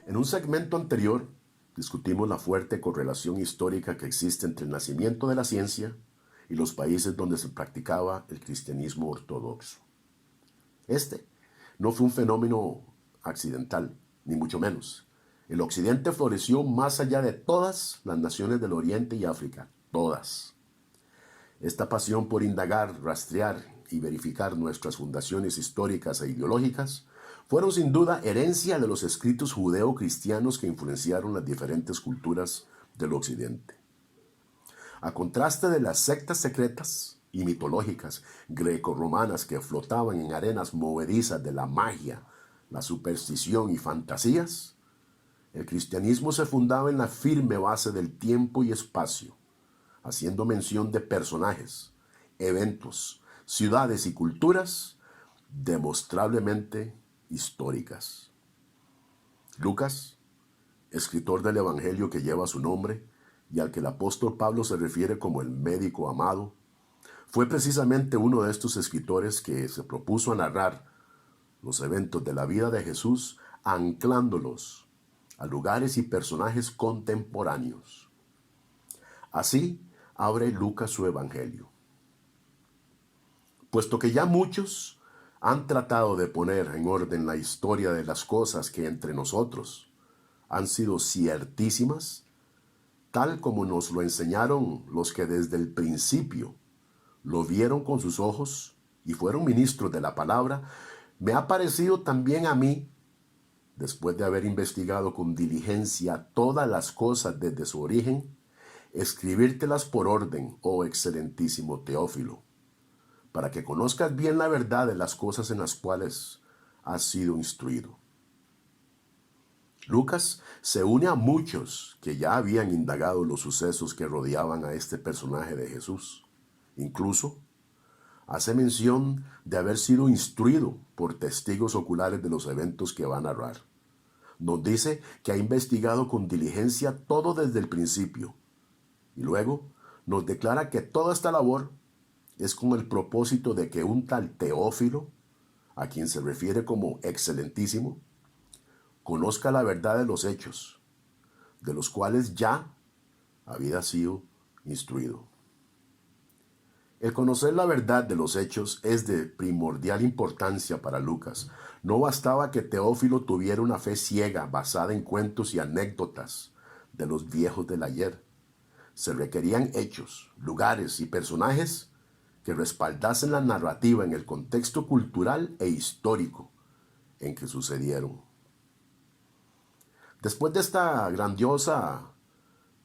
En un segmento anterior discutimos la fuerte correlación histórica que existe entre el nacimiento de la ciencia y los países donde se practicaba el cristianismo ortodoxo. Este no fue un fenómeno accidental, ni mucho menos. El Occidente floreció más allá de todas las naciones del Oriente y África, todas. Esta pasión por indagar, rastrear y verificar nuestras fundaciones históricas e ideológicas fueron sin duda herencia de los escritos judeo-cristianos que influenciaron las diferentes culturas del Occidente. A contraste de las sectas secretas y mitológicas greco-romanas que flotaban en arenas movedizas de la magia, la superstición y fantasías, el cristianismo se fundaba en la firme base del tiempo y espacio, haciendo mención de personajes, eventos, ciudades y culturas demostrablemente históricas. Lucas, escritor del Evangelio que lleva su nombre y al que el apóstol Pablo se refiere como el médico amado, fue precisamente uno de estos escritores que se propuso a narrar los eventos de la vida de Jesús anclándolos a lugares y personajes contemporáneos. Así abre Lucas su Evangelio. Puesto que ya muchos han tratado de poner en orden la historia de las cosas que entre nosotros han sido ciertísimas, tal como nos lo enseñaron los que desde el principio lo vieron con sus ojos y fueron ministros de la palabra, me ha parecido también a mí, después de haber investigado con diligencia todas las cosas desde su origen, escribírtelas por orden, oh excelentísimo Teófilo, para que conozcas bien la verdad de las cosas en las cuales has sido instruido. Lucas se une a muchos que ya habían indagado los sucesos que rodeaban a este personaje de Jesús. Incluso hace mención de haber sido instruido por testigos oculares de los eventos que va a narrar. Nos dice que ha investigado con diligencia todo desde el principio. Y luego nos declara que toda esta labor es con el propósito de que un tal Teófilo, a quien se refiere como excelentísimo, conozca la verdad de los hechos, de los cuales ya había sido instruido. El conocer la verdad de los hechos es de primordial importancia para Lucas. No bastaba que Teófilo tuviera una fe ciega basada en cuentos y anécdotas de los viejos del ayer. Se requerían hechos, lugares y personajes que respaldasen la narrativa en el contexto cultural e histórico en que sucedieron. Después de esta grandiosa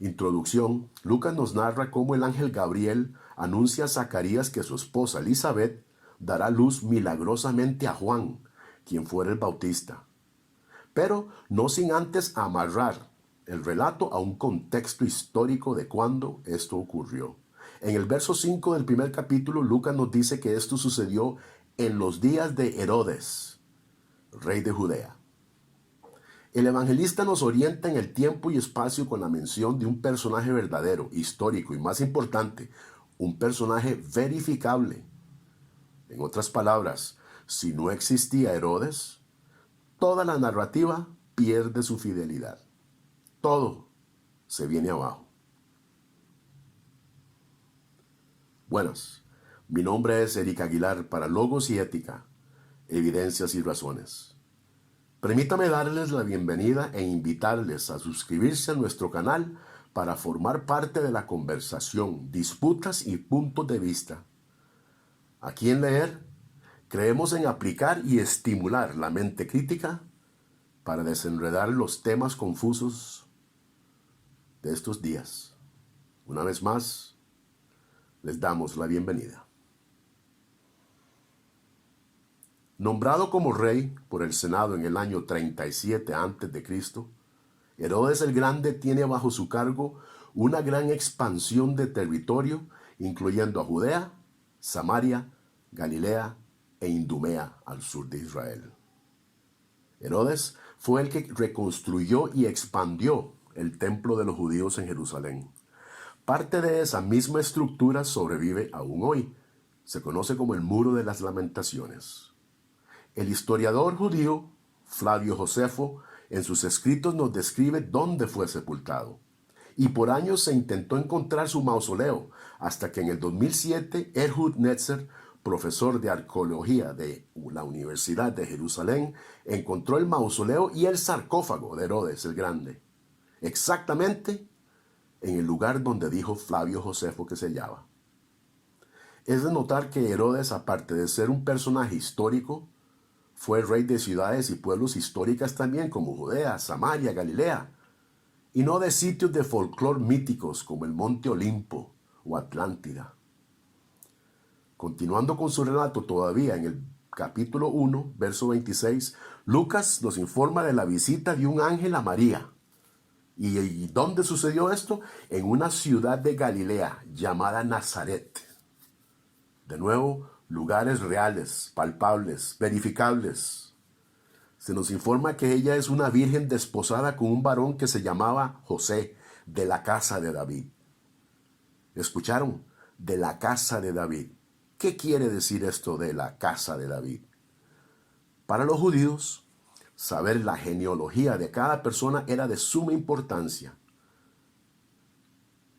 introducción, Lucas nos narra cómo el ángel Gabriel anuncia a Zacarías que su esposa Elizabeth dará luz milagrosamente a Juan, quien fuera el bautista, pero no sin antes amarrar el relato a un contexto histórico de cuándo esto ocurrió. En el verso 5 del primer capítulo, Lucas nos dice que esto sucedió en los días de Herodes, rey de Judea. El evangelista nos orienta en el tiempo y espacio con la mención de un personaje verdadero, histórico y más importante, un personaje verificable. En otras palabras, si no existía Herodes, toda la narrativa pierde su fidelidad. Todo se viene abajo. Buenas, mi nombre es Eric Aguilar para Logos y Ética, Evidencias y Razones. Permítame darles la bienvenida e invitarles a suscribirse a nuestro canal para formar parte de la conversación, disputas y puntos de vista. Aquí en Leer, creemos en aplicar y estimular la mente crítica para desenredar los temas confusos de estos días. Una vez más, les damos la bienvenida. Nombrado como rey por el Senado en el año 37 a.C., Herodes el Grande tiene bajo su cargo una gran expansión de territorio, incluyendo a Judea, Samaria, Galilea e Idumea al sur de Israel. Herodes fue el que reconstruyó y expandió el templo de los judíos en Jerusalén. Parte de esa misma estructura sobrevive aún hoy. Se conoce como el Muro de las Lamentaciones. El historiador judío Flavio Josefo En sus escritos nos describe dónde fue sepultado. Y por años se intentó encontrar su mausoleo, hasta que en el 2007 Ehud Netzer, profesor de arqueología de la Universidad de Jerusalén, encontró el mausoleo y el sarcófago de Herodes el Grande, exactamente en el lugar donde dijo Flavio Josefo que se hallaba. Es de notar que Herodes, aparte de ser un personaje histórico, fue rey de ciudades y pueblos históricas también, como Judea, Samaria, Galilea, y no de sitios de folclore míticos como el Monte Olimpo o Atlántida. Continuando con su relato todavía en el capítulo 1, verso 26, Lucas nos informa de la visita de un ángel a María. ¿Y dónde sucedió esto? En una ciudad de Galilea llamada Nazaret. De nuevo, lugares reales, palpables, verificables. Se nos informa que ella es una virgen desposada con un varón que se llamaba José, de la casa de David. ¿Escucharon? De la casa de David. ¿Qué quiere decir esto de la casa de David? Para los judíos, saber la genealogía de cada persona era de suma importancia.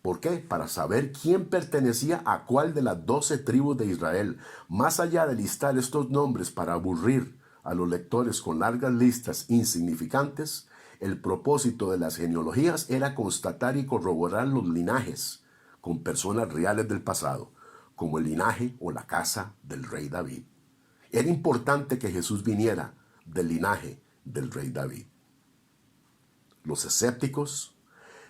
¿Por qué? Para saber quién pertenecía a cuál de las 12 tribus de Israel. Más allá de listar estos nombres para aburrir a los lectores con largas listas insignificantes, el propósito de las genealogías era constatar y corroborar los linajes con personas reales del pasado, como el linaje o la casa del rey David. Era importante que Jesús viniera del linaje del rey David. Los escépticos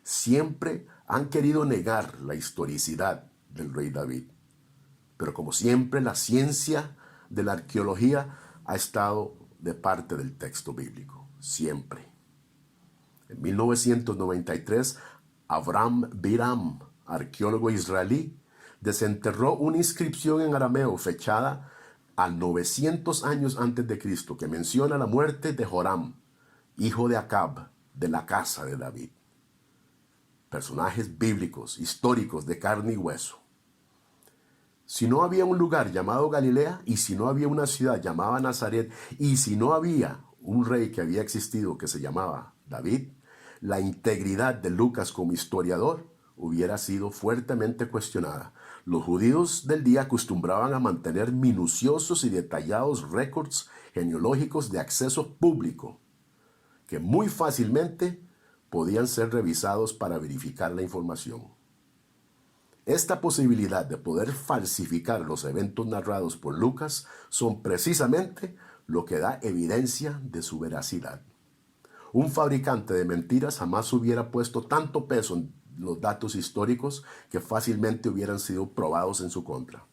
siempre han querido negar la historicidad del rey David. Pero como siempre, la ciencia de la arqueología ha estado de parte del texto bíblico. Siempre. En 1993, Avraham Biram, arqueólogo israelí, desenterró una inscripción en arameo fechada a 900 años antes de Cristo que menciona la muerte de Joram, hijo de Acab, de la casa de David. Personajes bíblicos, históricos, de carne y hueso. Si no había un lugar llamado Galilea, y si no había una ciudad llamada Nazaret, y si no había un rey que había existido que se llamaba David, la integridad de Lucas como historiador hubiera sido fuertemente cuestionada. Los judíos del día acostumbraban a mantener minuciosos y detallados récords genealógicos de acceso público, que muy fácilmente podían ser revisados para verificar la información. Esta posibilidad de poder falsificar los eventos narrados por Lucas son precisamente lo que da evidencia de su veracidad. Un fabricante de mentiras jamás hubiera puesto tanto peso en los datos históricos que fácilmente hubieran sido probados en su contra.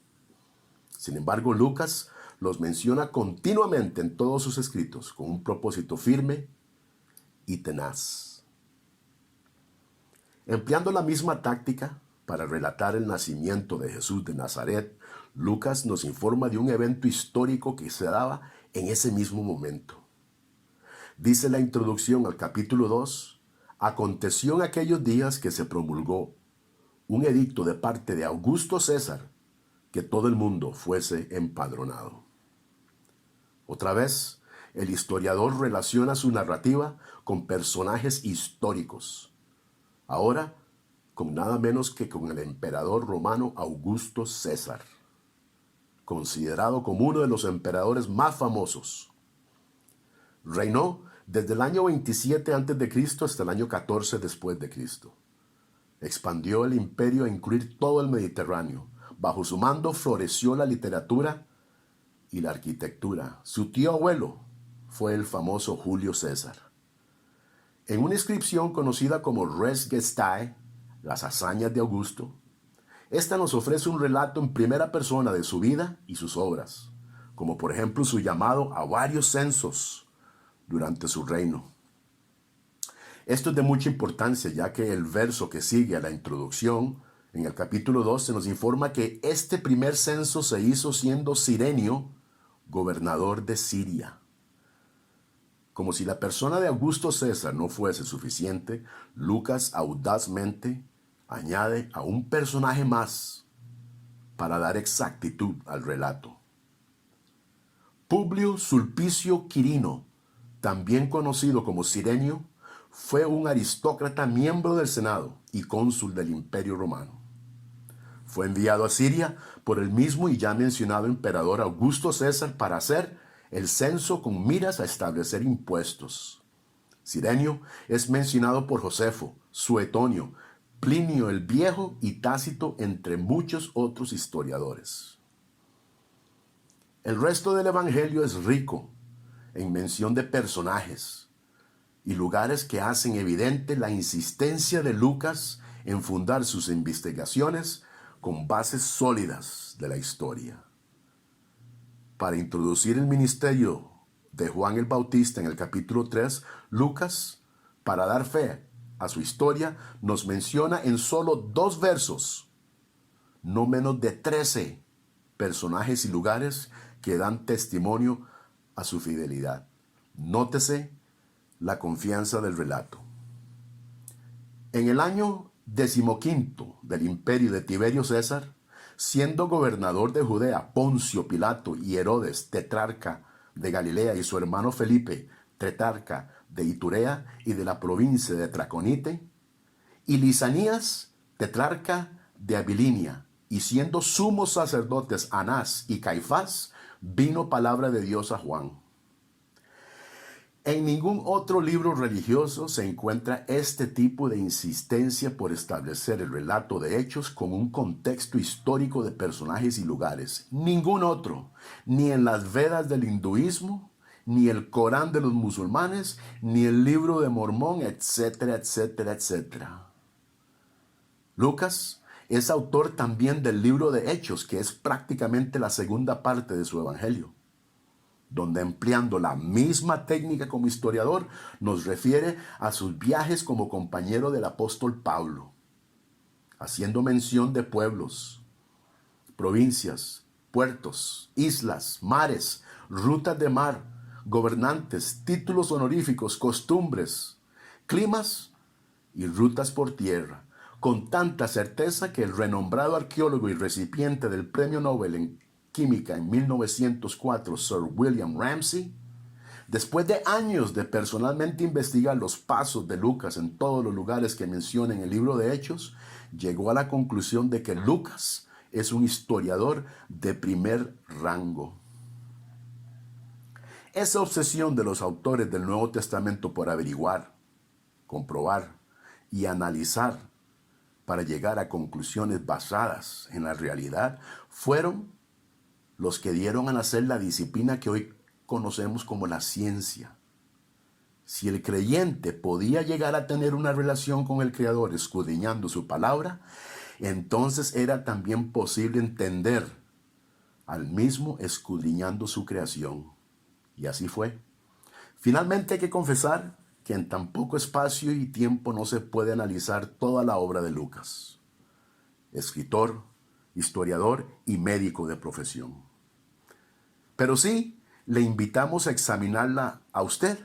Sin embargo, Lucas los menciona continuamente en todos sus escritos con un propósito firme y tenaz. Empleando la misma táctica para relatar el nacimiento de Jesús de Nazaret, Lucas nos informa de un evento histórico que se daba en ese mismo momento. Dice la introducción al capítulo 2, aconteció en aquellos días que se promulgó un edicto de parte de Augusto César que todo el mundo fuese empadronado. Otra vez, el historiador relaciona su narrativa con personajes históricos. Ahora, con nada menos que con el emperador romano Augusto César, considerado como uno de los emperadores más famosos. Reinó desde el año 27 a.C. hasta el año 14 después de Cristo. Expandió el imperio a incluir todo el Mediterráneo. Bajo su mando floreció la literatura y la arquitectura. Su tío abuelo fue el famoso Julio César. En una inscripción conocida como Res Gestae, las hazañas de Augusto, esta nos ofrece un relato en primera persona de su vida y sus obras, como por ejemplo su llamado a varios censos durante su reino. Esto es de mucha importancia, ya que el verso que sigue a la introducción, en el capítulo 2, se nos informa que este primer censo se hizo siendo Cirenio, gobernador de Siria. Como si la persona de Augusto César no fuese suficiente, Lucas audazmente añade a un personaje más para dar exactitud al relato. Publio Sulpicio Quirino, también conocido como Cirenio, fue un aristócrata miembro del Senado y cónsul del Imperio Romano. Fue enviado a Siria por el mismo y ya mencionado emperador Augusto César para hacer el censo con miras a establecer impuestos. Cirenio es mencionado por Josefo, Suetonio, Plinio el Viejo y Tácito, entre muchos otros historiadores. El resto del Evangelio es rico en mención de personajes y lugares que hacen evidente la insistencia de Lucas en fundar sus investigaciones con bases sólidas de la historia. Para introducir el ministerio de Juan el Bautista en el capítulo 3, Lucas, para dar fe a su historia, nos menciona en solo 2 versos, no menos de 13 personajes y lugares que dan testimonio a su fidelidad. Nótese la confianza del relato. En el año 15 del imperio de Tiberio César, siendo gobernador de Judea Poncio Pilato y Herodes, tetrarca de Galilea, y su hermano Felipe, tetrarca de Iturea y de la provincia de Traconite, y Lisanías, tetrarca de Abilinia, y siendo sumos sacerdotes Anás y Caifás, vino palabra de Dios a Juan. En ningún otro libro religioso se encuentra este tipo de insistencia por establecer el relato de hechos con un contexto histórico de personajes y lugares. Ningún otro, ni en las Vedas del hinduismo, ni el Corán de los musulmanes, ni el libro de Mormón, etcétera, etcétera, etcétera. Lucas es autor también del libro de Hechos, que es prácticamente la segunda parte de su evangelio, donde, empleando la misma técnica como historiador, nos refiere a sus viajes como compañero del apóstol Pablo, haciendo mención de pueblos, provincias, puertos, islas, mares, rutas de mar, gobernantes, títulos honoríficos, costumbres, climas y rutas por tierra, con tanta certeza que el renombrado arqueólogo y recipiente del Premio Nobel en Química en 1904, Sir William Ramsay, después de años de personalmente investigar los pasos de Lucas en todos los lugares que menciona en el libro de Hechos, llegó a la conclusión de que Lucas es un historiador de primer rango. Esa obsesión de los autores del Nuevo Testamento por averiguar, comprobar y analizar para llegar a conclusiones basadas en la realidad fueron los que dieron a nacer la disciplina que hoy conocemos como la ciencia. Si el creyente podía llegar a tener una relación con el Creador escudriñando su palabra, entonces era también posible entender al mismo escudriñando su creación. Y así fue. Finalmente hay que confesar que en tan poco espacio y tiempo no se puede analizar toda la obra de Lucas, escritor, historiador y médico de profesión. Pero sí, le invitamos a examinarla a usted.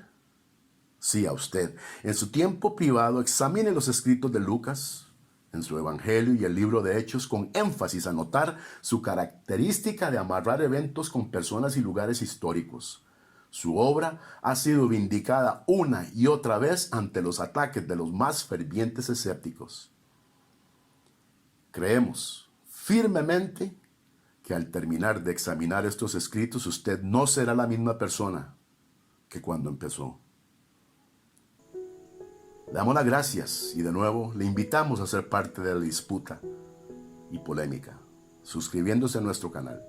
Sí, a usted. En su tiempo privado, examine los escritos de Lucas, en su Evangelio y el libro de Hechos, con énfasis a notar su característica de amarrar eventos con personas y lugares históricos. Su obra ha sido vindicada una y otra vez ante los ataques de los más fervientes escépticos. Creemos firmemente que al terminar de examinar estos escritos, usted no será la misma persona que cuando empezó. Le damos las gracias y de nuevo le invitamos a ser parte de la disputa y polémica, suscribiéndose a nuestro canal.